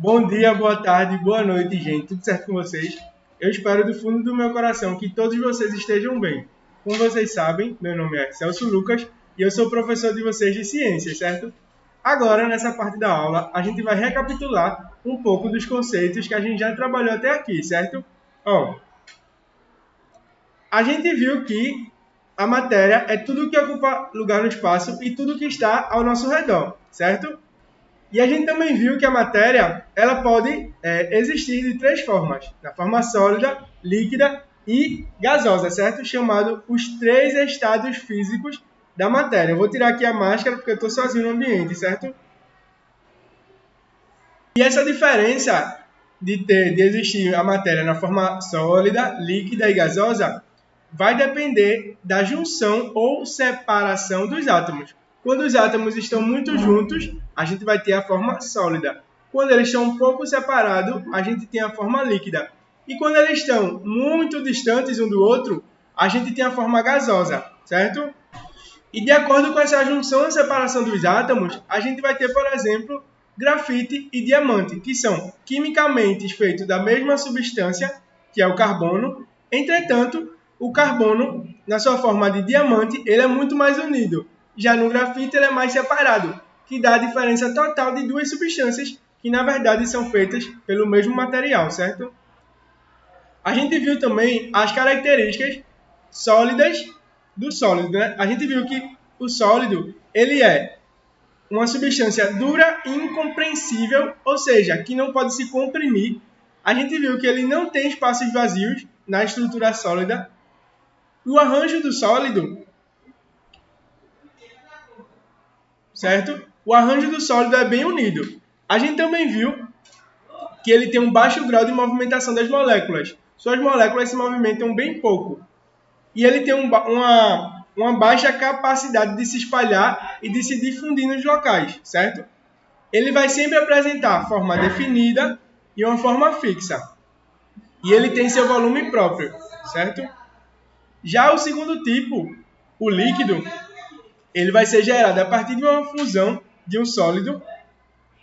Bom dia, boa tarde, boa noite, gente. Tudo certo com vocês? Eu espero do fundo do meu coração que todos vocês estejam bem. Como vocês sabem, meu nome é Celso Lucas e eu sou professor de vocês de ciências, certo? Agora, nessa parte da aula, a gente vai recapitular um pouco dos conceitos que a gente já trabalhou até aqui, certo? A gente viu que a matéria é tudo que ocupa lugar no espaço e tudo que está ao nosso redor, certo? E a gente também viu que a matéria ela pode existir de três formas, na forma sólida, líquida e gasosa, certo? Chamado os três estados físicos da matéria. Eu vou tirar aqui a máscara porque eu estou sozinho no ambiente, certo? E essa diferença de existir a matéria na forma sólida, líquida e gasosa vai depender da junção ou separação dos átomos. Quando os átomos estão muito juntos, a gente vai ter a forma sólida. Quando eles estão um pouco separados, a gente tem a forma líquida. E quando eles estão muito distantes um do outro, a gente tem a forma gasosa, certo? E de acordo com essa junção e separação dos átomos, a gente vai ter, por exemplo, grafite e diamante, que são quimicamente feitos da mesma substância, que é o carbono. Entretanto, o carbono, na sua forma de diamante, ele é muito mais unido. Já no grafite, ele é mais separado, que dá a diferença total de duas substâncias que, na verdade, são feitas pelo mesmo material, certo? A gente viu também as características sólidas do sólido, né? A gente viu que o sólido, ele é uma substância dura e incomprensível, ou seja, que não pode se comprimir. A gente viu que ele não tem espaços vazios na estrutura sólida. O arranjo do sólido, certo? O arranjo do sólido é bem unido. A gente também viu que ele tem um baixo grau de movimentação das moléculas. Suas moléculas se movimentam bem pouco. E ele tem uma baixa capacidade de se espalhar e de se difundir nos locais, certo? Ele vai sempre apresentar forma definida e uma forma fixa. E ele tem seu volume próprio, certo? Já o segundo tipo, o líquido, ele vai ser gerado a partir de uma fusão de um sólido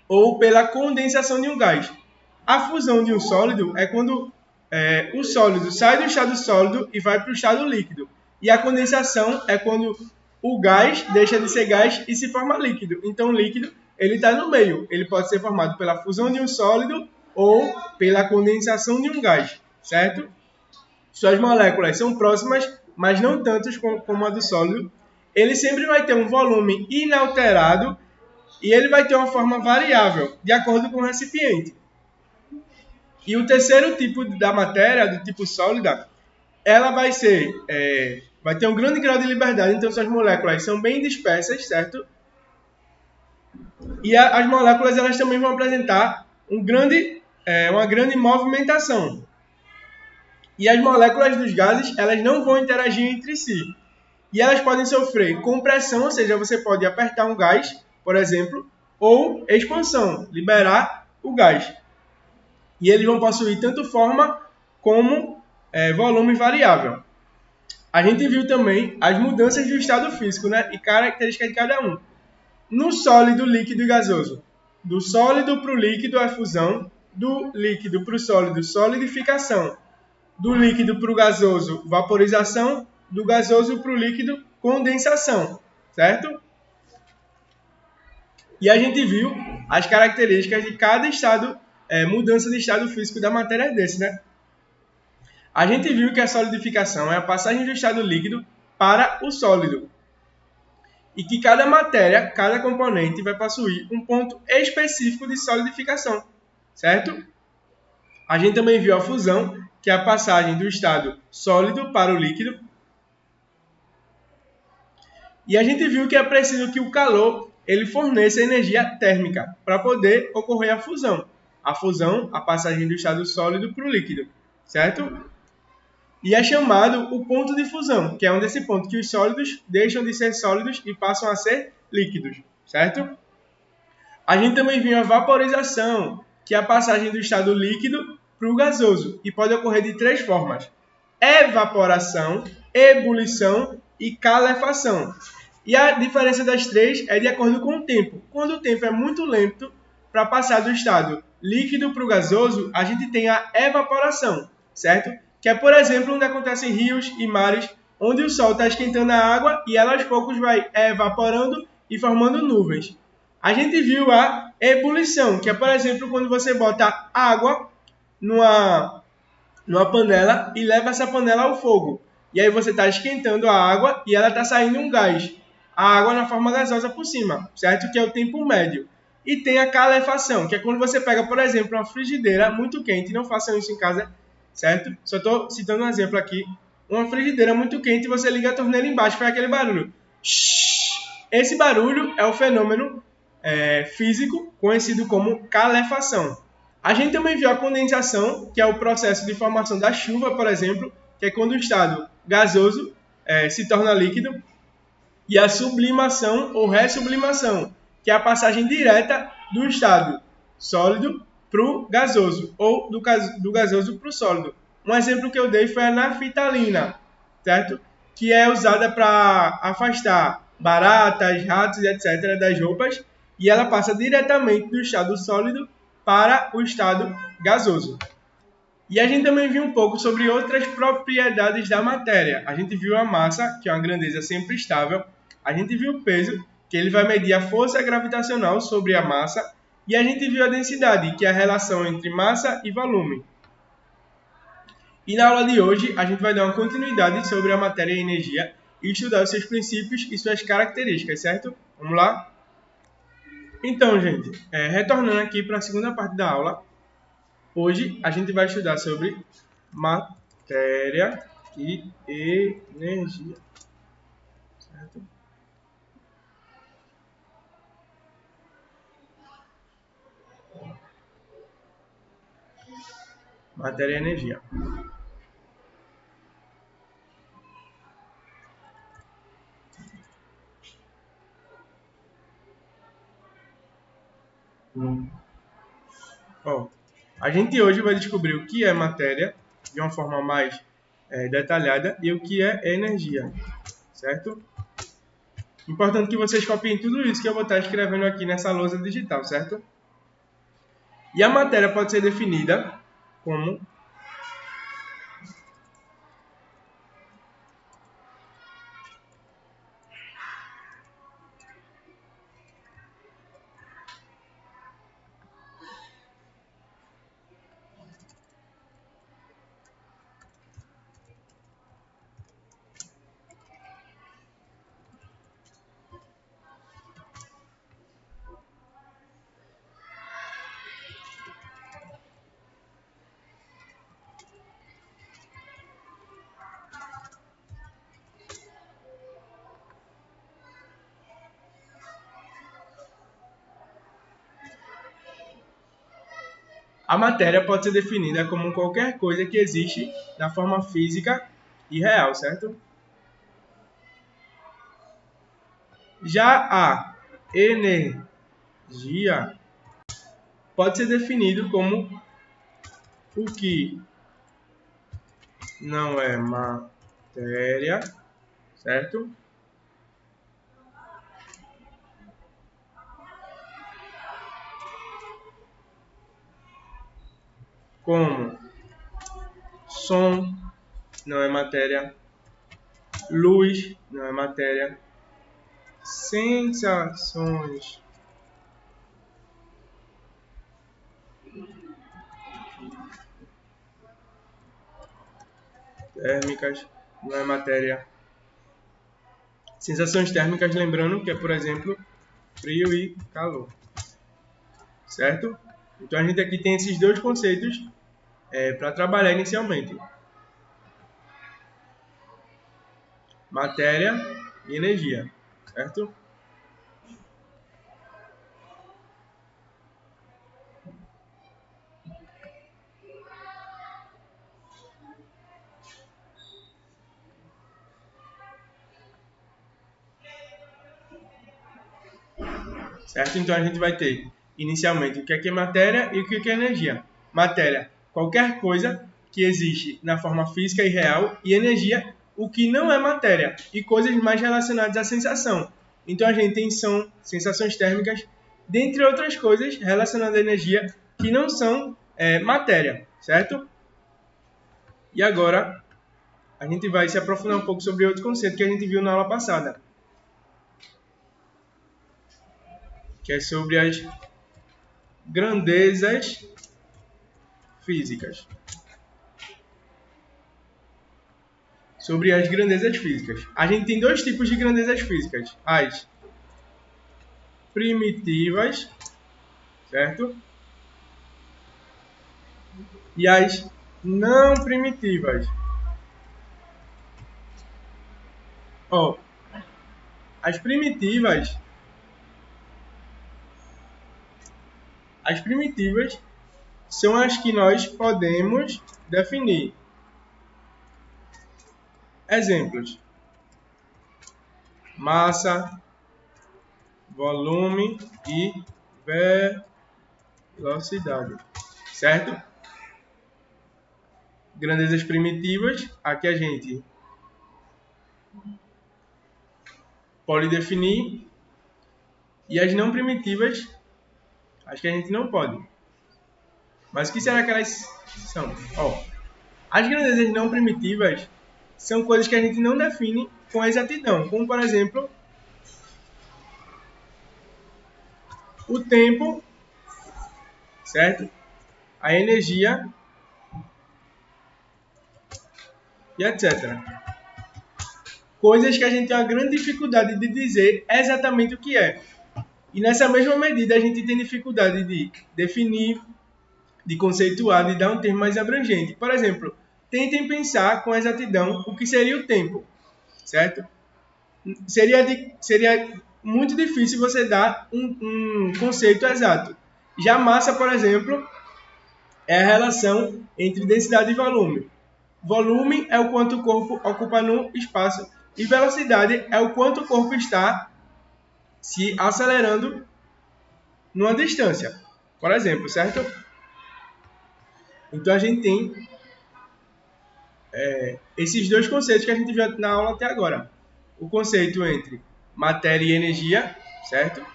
ou pela condensação de um gás. A fusão de um sólido é quando o sólido sai do estado sólido e vai para o estado líquido. E a condensação é quando o gás deixa de ser gás e se forma líquido. Então, o líquido ele está no meio. Ele pode ser formado pela fusão de um sólido ou pela condensação de um gás, certo? Suas moléculas são próximas, mas não tantas como a do sólido. Ele sempre vai ter um volume inalterado e ele vai ter uma forma variável, de acordo com o recipiente. E o terceiro tipo da matéria, do tipo sólida, ela vai ter um grande grau de liberdade, então suas moléculas são bem dispersas, certo? E as moléculas elas também vão apresentar uma grande movimentação. E as moléculas dos gases elas não vão interagir entre si. E elas podem sofrer compressão, ou seja, você pode apertar um gás, por exemplo, ou expansão, liberar o gás. E eles vão possuir tanto forma como volume variável. A gente viu também as mudanças do estado físico, né, e características de cada um. No sólido, líquido e gasoso. Do sólido para o líquido, a fusão. Do líquido para o sólido, solidificação. Do líquido para o gasoso, vaporização. Do gasoso para o líquido, condensação. Certo? E a gente viu as características de cada estado, mudança de estado físico da matéria desse, né? A gente viu que a solidificação é a passagem do estado líquido para o sólido. E que cada matéria, cada componente vai possuir um ponto específico de solidificação, certo? A gente também viu a fusão, que é a passagem do estado sólido para o líquido. E a gente viu que é preciso que o calor ele forneça energia térmica para poder ocorrer a fusão. A fusão, a passagem do estado sólido para o líquido, certo? E é chamado o ponto de fusão, que é onde esse ponto que os sólidos deixam de ser sólidos e passam a ser líquidos, certo? A gente também viu a vaporização, que é a passagem do estado líquido para o gasoso, e pode ocorrer de três formas: evaporação, ebulição e calefação. E a diferença das três é de acordo com o tempo. Quando o tempo é muito lento, para passar do estado líquido para o gasoso, a gente tem a evaporação, certo? Que é, por exemplo, onde acontecem rios e mares, onde o sol está esquentando a água e ela aos poucos vai evaporando e formando nuvens. A gente viu a ebulição, que é, por exemplo, quando você bota água numa panela e leva essa panela ao fogo. E aí você está esquentando a água e ela está saindo um gás. A água na forma gasosa por cima, certo? Que é o tempo médio. E tem a calefação, que é quando você pega, por exemplo, uma frigideira muito quente. Não façam isso em casa, certo? Só estou citando um exemplo aqui. Uma frigideira muito quente e você liga a torneira embaixo, faz aquele barulho. Esse barulho é o fenômeno físico conhecido como calefação. A gente também viu a condensação, que é o processo de formação da chuva, por exemplo, que é quando o estado gasoso se torna líquido, e a sublimação ou ressublimação, que é a passagem direta do estado sólido para o gasoso, ou do gasoso para o sólido. Um exemplo que eu dei foi a naftalina, certo? Que é usada para afastar baratas, ratos, etc. das roupas, e ela passa diretamente do estado sólido para o estado gasoso. E a gente também viu um pouco sobre outras propriedades da matéria. A gente viu a massa, que é uma grandeza sempre estável. A gente viu o peso, que ele vai medir a força gravitacional sobre a massa. E a gente viu a densidade, que é a relação entre massa e volume. E na aula de hoje, a gente vai dar uma continuidade sobre a matéria e a energia e estudar os seus princípios e suas características, certo? Vamos lá? Então, gente, retornando aqui para a segunda parte da aula, hoje a gente vai estudar sobre matéria e energia, certo? Matéria e energia. A gente hoje vai descobrir o que é matéria de uma forma mais detalhada e o que é energia, certo? Importante que vocês copiem tudo isso que eu vou estar escrevendo aqui nessa lousa digital, certo? E a matéria pode ser definida como a matéria pode ser definida como qualquer coisa que existe na forma física e real, certo? Já a energia pode ser definido como o que não é matéria, certo? Como som não é matéria, luz não é matéria, sensações térmicas não é matéria. Sensações térmicas, lembrando que é, por exemplo, frio e calor, certo? Então a gente aqui tem esses dois conceitos para trabalhar inicialmente: matéria e energia, certo? Certo? Então a gente vai ter inicialmente o que é matéria e o que é energia. Matéria, qualquer coisa que existe na forma física e real, e energia, o que não é matéria, e coisas mais relacionadas à sensação. Então a gente tem som, sensações térmicas, dentre outras coisas relacionadas à energia, que não são matéria, certo? E agora a gente vai se aprofundar um pouco sobre outro conceito que a gente viu na aula passada, que é sobre as grandezas físicas. Sobre as grandezas físicas. A gente tem dois tipos de grandezas físicas. As primitivas, certo? E as não primitivas. Ó, as primitivas são as que nós podemos definir. Exemplos: massa, volume e velocidade, certo? Grandezas primitivas, aqui a gente pode definir, e as não primitivas, acho que a gente não pode. Mas o que será que elas são? Ó, as grandezas não primitivas são coisas que a gente não define com exatidão, como por exemplo o tempo, certo? A energia e etc. Coisas que a gente tem uma grande dificuldade de dizer exatamente o que é. E nessa mesma medida a gente tem dificuldade de definir, de conceituar, de dar um termo mais abrangente. Por exemplo, tentem pensar com exatidão o que seria o tempo, certo? Seria muito difícil você dar um conceito exato. Já massa, por exemplo, é a relação entre densidade e volume. Volume é o quanto o corpo ocupa no espaço e velocidade é o quanto o corpo está se acelerando numa distância, por exemplo, certo? Então a gente tem esses dois conceitos que a gente viu na aula até agora. O conceito entre matéria e energia, certo?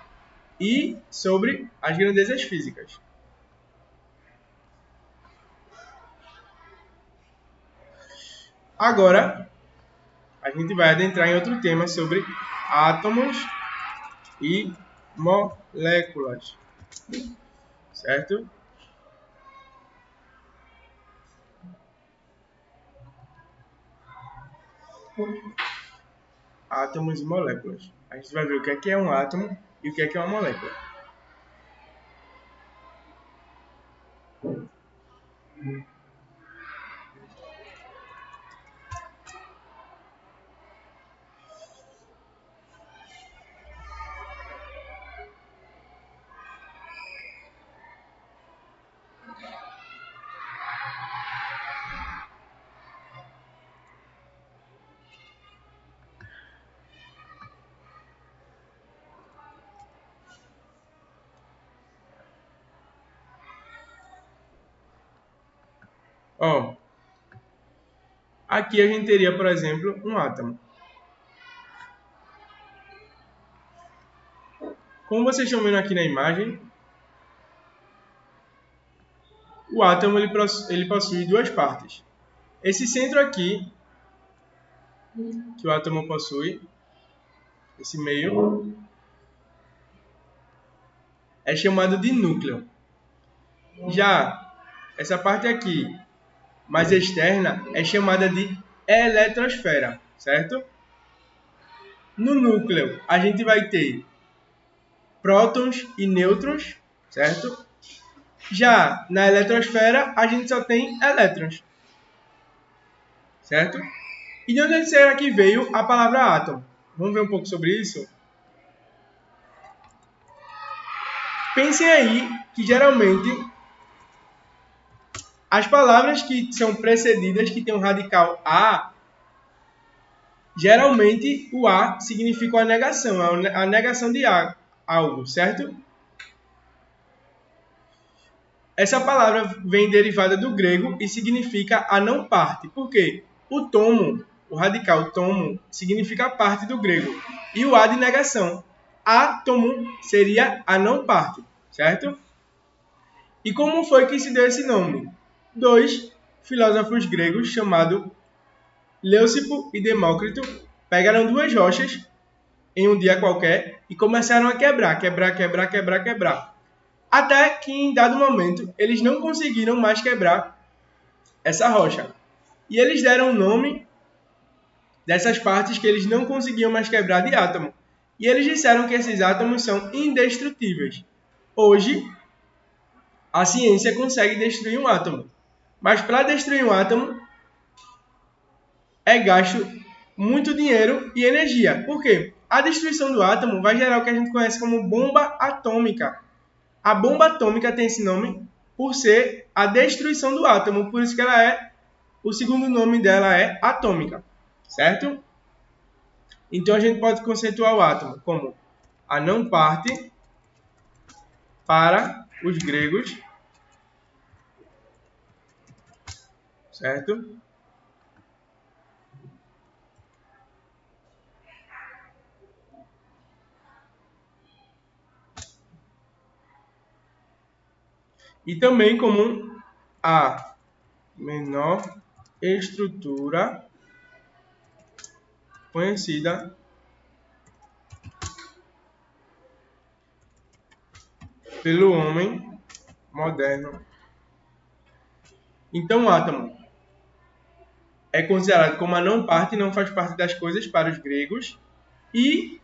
E sobre as grandezas físicas. Agora, a gente vai adentrar em outro tema sobre átomos e moléculas, certo? Átomos e moléculas. A gente vai ver o que é um átomo e o que é uma molécula. Ó, aqui a gente teria, por exemplo, um átomo. Como vocês estão vendo aqui na imagem, o átomo ele possui duas partes. Esse centro aqui, que o átomo possui, esse meio, é chamado de núcleo. Já essa parte aqui, mais externa, é chamada de eletrosfera, certo? No núcleo, a gente vai ter prótons e nêutrons, certo? Já na eletrosfera, a gente só tem elétrons, certo? E de onde será que veio a palavra átomo? Vamos ver um pouco sobre isso? Pensem aí que geralmente as palavras que são precedidas, que têm um radical A, geralmente o A significa a negação de algo, certo? Essa palavra vem derivada do grego e significa a não parte. Por quê? O tomo, o radical tomo, significa parte do grego. E o A de negação. Átomo seria a não parte, certo? E como foi que se deu esse nome? Dois filósofos gregos chamados Leucipo e Demócrito pegaram duas rochas em um dia qualquer e começaram a quebrar. Até que em dado momento eles não conseguiram mais quebrar essa rocha. E eles deram o nome dessas partes que eles não conseguiam mais quebrar de átomo. E eles disseram que esses átomos são indestrutíveis. Hoje, a ciência consegue destruir um átomo. Mas para destruir um átomo, é gasto muito dinheiro e energia. Por quê? A destruição do átomo vai gerar o que a gente conhece como bomba atômica. A bomba atômica tem esse nome por ser a destruição do átomo. Por isso que o segundo nome dela é atômica. Certo? Então a gente pode conceituar o átomo como a não parte para os gregos, certo? E também como a menor estrutura conhecida pelo homem moderno. Então o átomo é considerado como a não parte, não faz parte das coisas para os gregos, e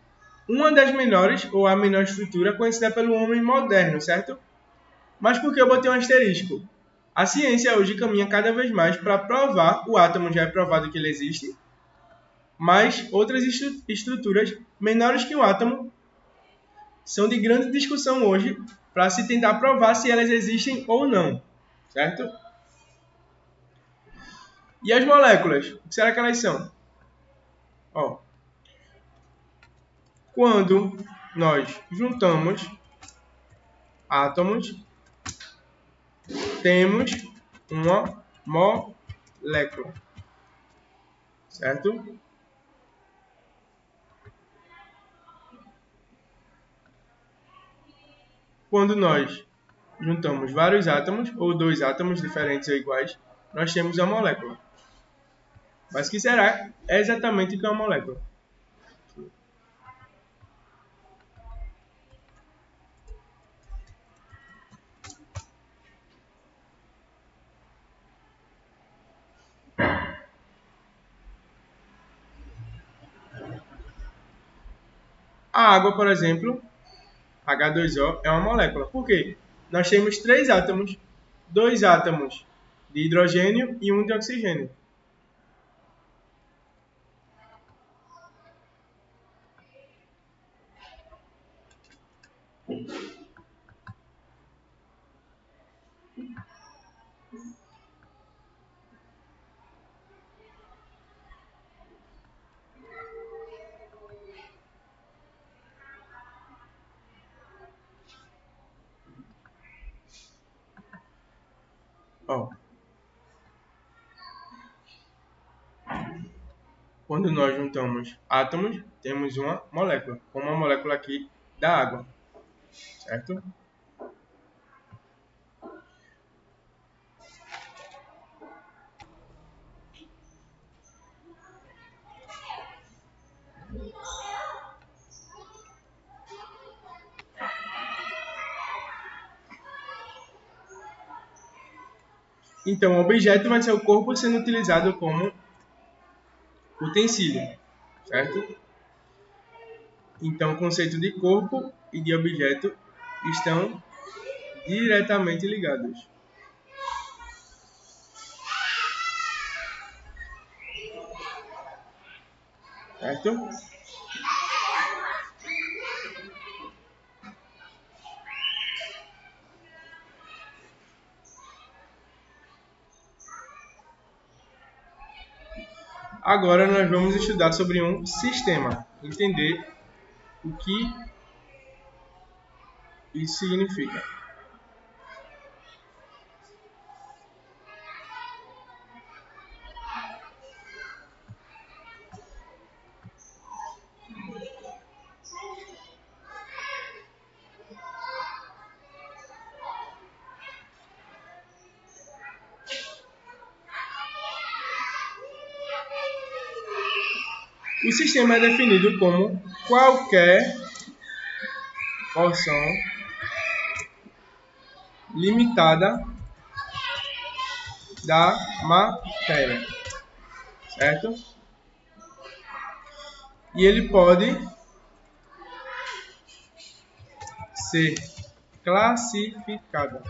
uma das menores, ou a menor estrutura, conhecida pelo homem moderno, certo? Mas por que eu botei um asterisco? A ciência hoje caminha cada vez mais para provar, o átomo já é provado que ele existe, mas outras estruturas menores que o átomo são de grande discussão hoje para se tentar provar se elas existem ou não, certo? E as moléculas? O que será que elas são? Ó, quando nós juntamos átomos, temos uma molécula, certo? Quando nós juntamos vários átomos, ou dois átomos diferentes ou iguais, nós temos uma molécula. Mas o que será exatamente o que é uma molécula? A água, por exemplo, H2O, é uma molécula. Por quê? Nós temos três átomos, dois átomos de hidrogênio e um de oxigênio. Ó, quando nós juntamos átomos, temos uma molécula, como a molécula aqui da água, certo? Então, o objeto vai ser o corpo sendo utilizado como utensílio, certo? Então, o conceito de corpo e de objeto estão diretamente ligados, certo? Agora nós vamos estudar sobre um sistema, entender o que isso significa. O sistema é definido como qualquer porção limitada da matéria, certo? E ele pode ser classificado.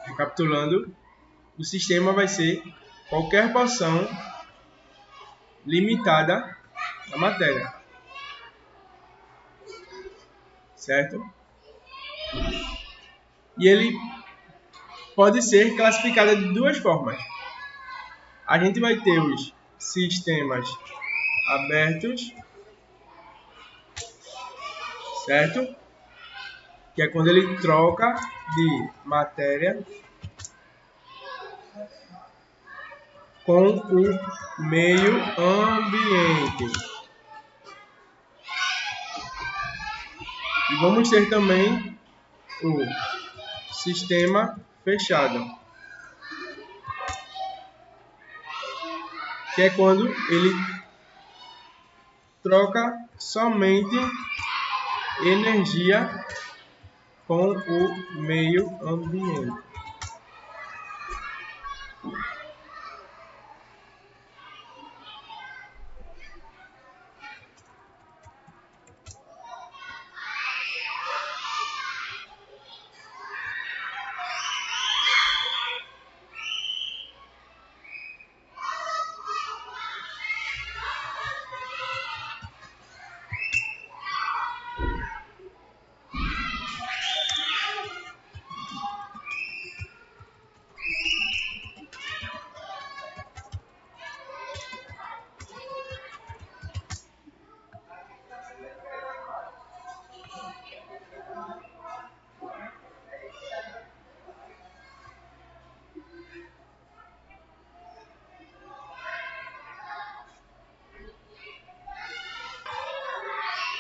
Recapitulando, o sistema vai ser qualquer porção limitada da matéria, certo? E ele pode ser classificado de duas formas. A gente vai ter os sistemas abertos, certo? Que é quando ele troca de matéria com o meio ambiente. E vamos ter também o sistema fechado, que é quando ele troca somente energia com o meio ambiente.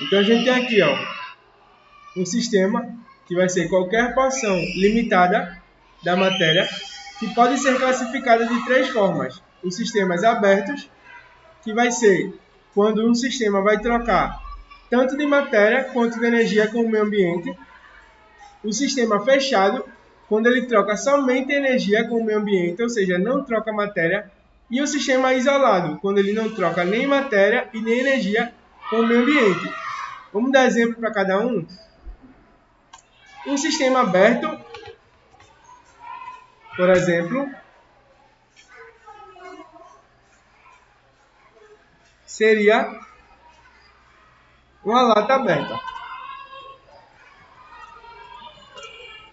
Então a gente tem aqui, um sistema que vai ser qualquer porção limitada da matéria, que pode ser classificada de três formas. Os sistemas abertos, que vai ser quando um sistema vai trocar tanto de matéria quanto de energia com o meio ambiente. O sistema fechado, quando ele troca somente energia com o meio ambiente, ou seja, não troca matéria. E o sistema isolado, quando ele não troca nem matéria e nem energia com o meio ambiente. Vamos dar exemplo para cada um? Um sistema aberto, por exemplo, seria uma lata aberta,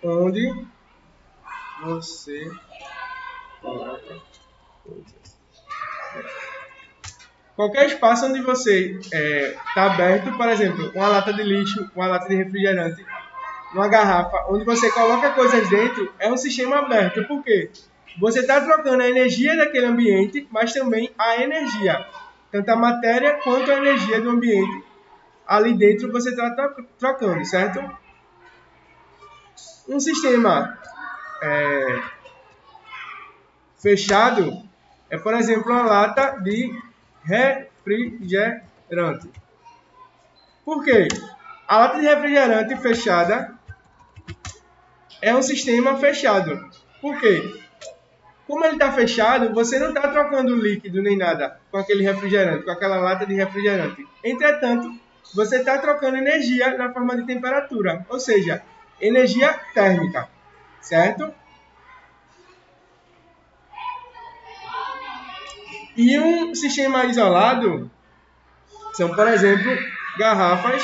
onde você coloca coisas. Qualquer espaço onde você está aberto, por exemplo, uma lata de lixo, uma lata de refrigerante, uma garrafa, onde você coloca coisas dentro, é um sistema aberto. Por quê? Você está trocando a energia daquele ambiente, mas também a energia. Tanto a matéria quanto a energia do ambiente. Ali dentro você está trocando, certo? Um sistema fechado é, por exemplo, uma lata de refrigerante. Por quê? A lata de refrigerante fechada é um sistema fechado. Por quê? Como ele está fechado, você não está trocando líquido nem nada com aquele refrigerante, com aquela lata de refrigerante. Entretanto, você está trocando energia na forma de temperatura, ou seja, energia térmica, certo? E um sistema isolado são, por exemplo, garrafas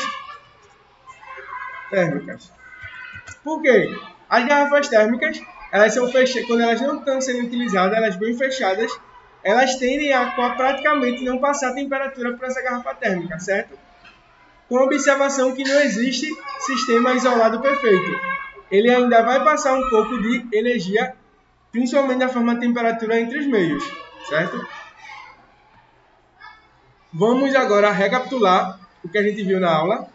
térmicas. Por quê? As garrafas térmicas, elas são fechadas, quando elas não estão sendo utilizadas, elas bem fechadas, elas tendem a praticamente não passar temperatura para essa garrafa térmica, certo? Com a observação que não existe sistema isolado perfeito. Ele ainda vai passar um pouco de energia, principalmente na forma de temperatura entre os meios, certo? Vamos agora recapitular o que a gente viu na aula.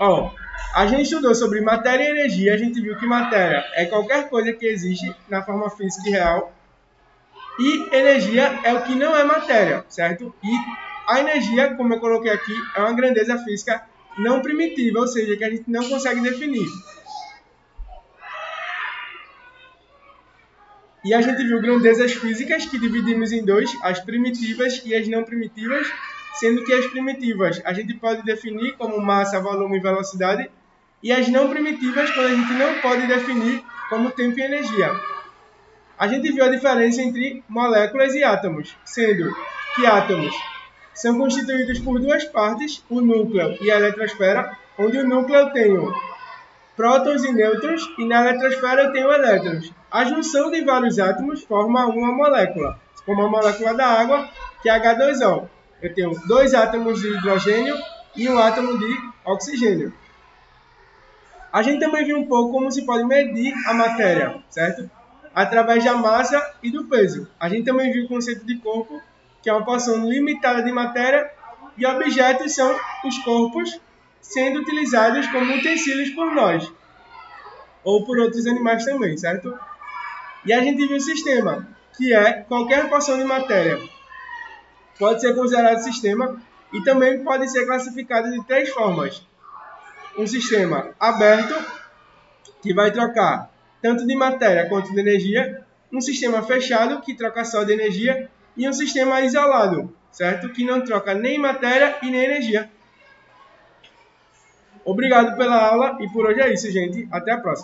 Ó, a gente estudou sobre matéria e energia, a gente viu que matéria é qualquer coisa que existe na forma física e real, e energia é o que não é matéria, certo? E a energia, como eu coloquei aqui, é uma grandeza física não primitiva, ou seja, que a gente não consegue definir. E a gente viu grandezas físicas que dividimos em dois, as primitivas e as não primitivas, sendo que as primitivas a gente pode definir como massa, volume e velocidade, e as não primitivas quando a gente não pode definir como tempo e energia. A gente viu a diferença entre moléculas e átomos, sendo que átomos são constituídos por duas partes, o núcleo e a eletrosfera, onde o núcleo tem prótons e nêutrons, e na eletrosfera eu tenho elétrons. A junção de vários átomos forma uma molécula, como a molécula da água, que é H2O. Eu tenho 2 átomos de hidrogênio e 1 átomo de oxigênio. A gente também viu um pouco como se pode medir a matéria, certo? Através da massa e do peso. A gente também viu o conceito de corpo, que é uma porção limitada de matéria, e objetos são os corpos sendo utilizados como utensílios por nós, ou por outros animais também, certo? E a gente viu o sistema, que é qualquer porção de matéria pode ser considerado sistema e também pode ser classificado de 3 formas. Um sistema aberto, que vai trocar tanto de matéria quanto de energia, um sistema fechado, que troca só de energia, e um sistema isolado, certo? Que não troca nem matéria e nem energia. Obrigado pela aula e por hoje é isso, gente. Até a próxima.